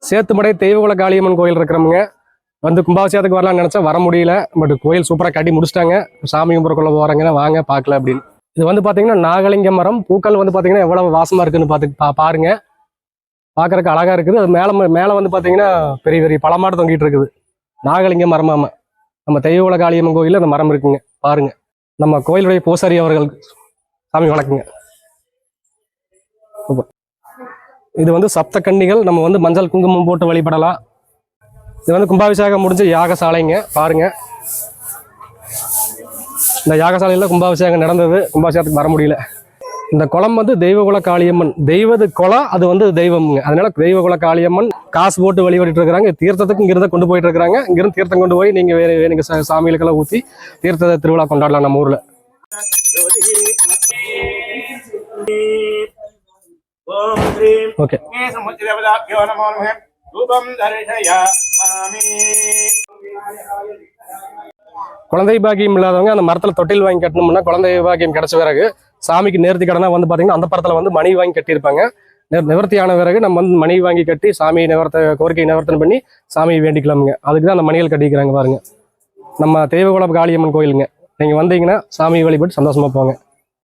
சேத்துமடை தெய்வகுல காளியம்மன் கோயில் இருக்கிறவங்க வந்து கும்பாபிஷேகத்துக்கு வரலாம்னு நினைச்சா வர முடியல. பட் கோயில் சூப்பராக கட்டி முடிச்சிட்டாங்க. சாமி கும்பிட்றக்குள்ள போறாங்கன்னா வாங்க பார்க்கல அப்படின்னு. இது வந்து பாத்தீங்கன்னா நாகலிங்க மரம். பூக்கள் வந்து பாத்தீங்கன்னா எவ்வளவு வாசமா இருக்குன்னு பாருங்க. பார்க்கறதுக்கு அழகா இருக்குது. அது மேல வந்து பாத்தீங்கன்னா பெரிய பெரிய பழமாட்டு தொங்கிட்டு இருக்குது. நாகலிங்க மரமாம நம்ம தெய்வகுல காளியம்மன் கோயில்ல அந்த மரம் இருக்குங்க. பாருங்க. நம்ம கோயிலுடைய பூசாரி அவர்கள். சாமி வணக்கங்க. இது வந்து சப்த கன்னிகள். நம்ம வந்து மஞ்சள் குங்குமம் போட்டு வழிபடலாம். இது வந்து கும்பாபிஷேகம் முடிஞ்ச யாகசாலைங்க. பாருங்க, இந்த யாகசாலையில கும்பாபிஷேகம் நடந்தது. கும்பாபிஷேகத்துக்கு வர முடியல. இந்த குளம் வந்து தெய்வகுல காளியம்மன். தெய்வது குளம், அது வந்து தெய்வம்ங்க. அதனால தெய்வகுல காளியம்மன் காசு போட்டு வழிபட்டு இருக்கிறாங்க. தீர்த்தத்துக்கு இங்கிருந்து கொண்டு போயிட்டு இருக்கிறாங்க. இங்கிருந்து தீர்த்தம் கொண்டு போய் நீங்க வேணுங்க சாமிகளுக்கெல்லாம் ஊற்றி தீர்த்த திருவிழா கொண்டாடலாம் நம்ம ஊர்ல. ஓகே, குழந்தை பாக்கியம் இல்லாதவங்க அந்த மரத்துல தொட்டில் வாங்கி கட்டணும்னா குழந்தை பாக்கியம் கிடைச்ச பிறகு சாமிக்கு நேர்த்தி கடனா வந்து பாத்தீங்கன்னா அந்த படத்துல வந்து மணி வாங்கி கட்டியிருப்பாங்க. நிவர்த்தியான பிறகு நம்ம வந்து மணி வாங்கி கட்டி சாமி கோரிக்கை நிவர்த்தனம் பண்ணி சாமியை வேண்டிக்கலாமுங்க. அதுக்கு தான் அந்த மணிகள் கட்டிக்கிறாங்க. பாருங்க, நம்ம தெய்வகுல காளியம்மன் கோயிலுங்க. நீங்க வந்தீங்கன்னா சாமி வழிபட்டு சந்தோஷமா போங்க.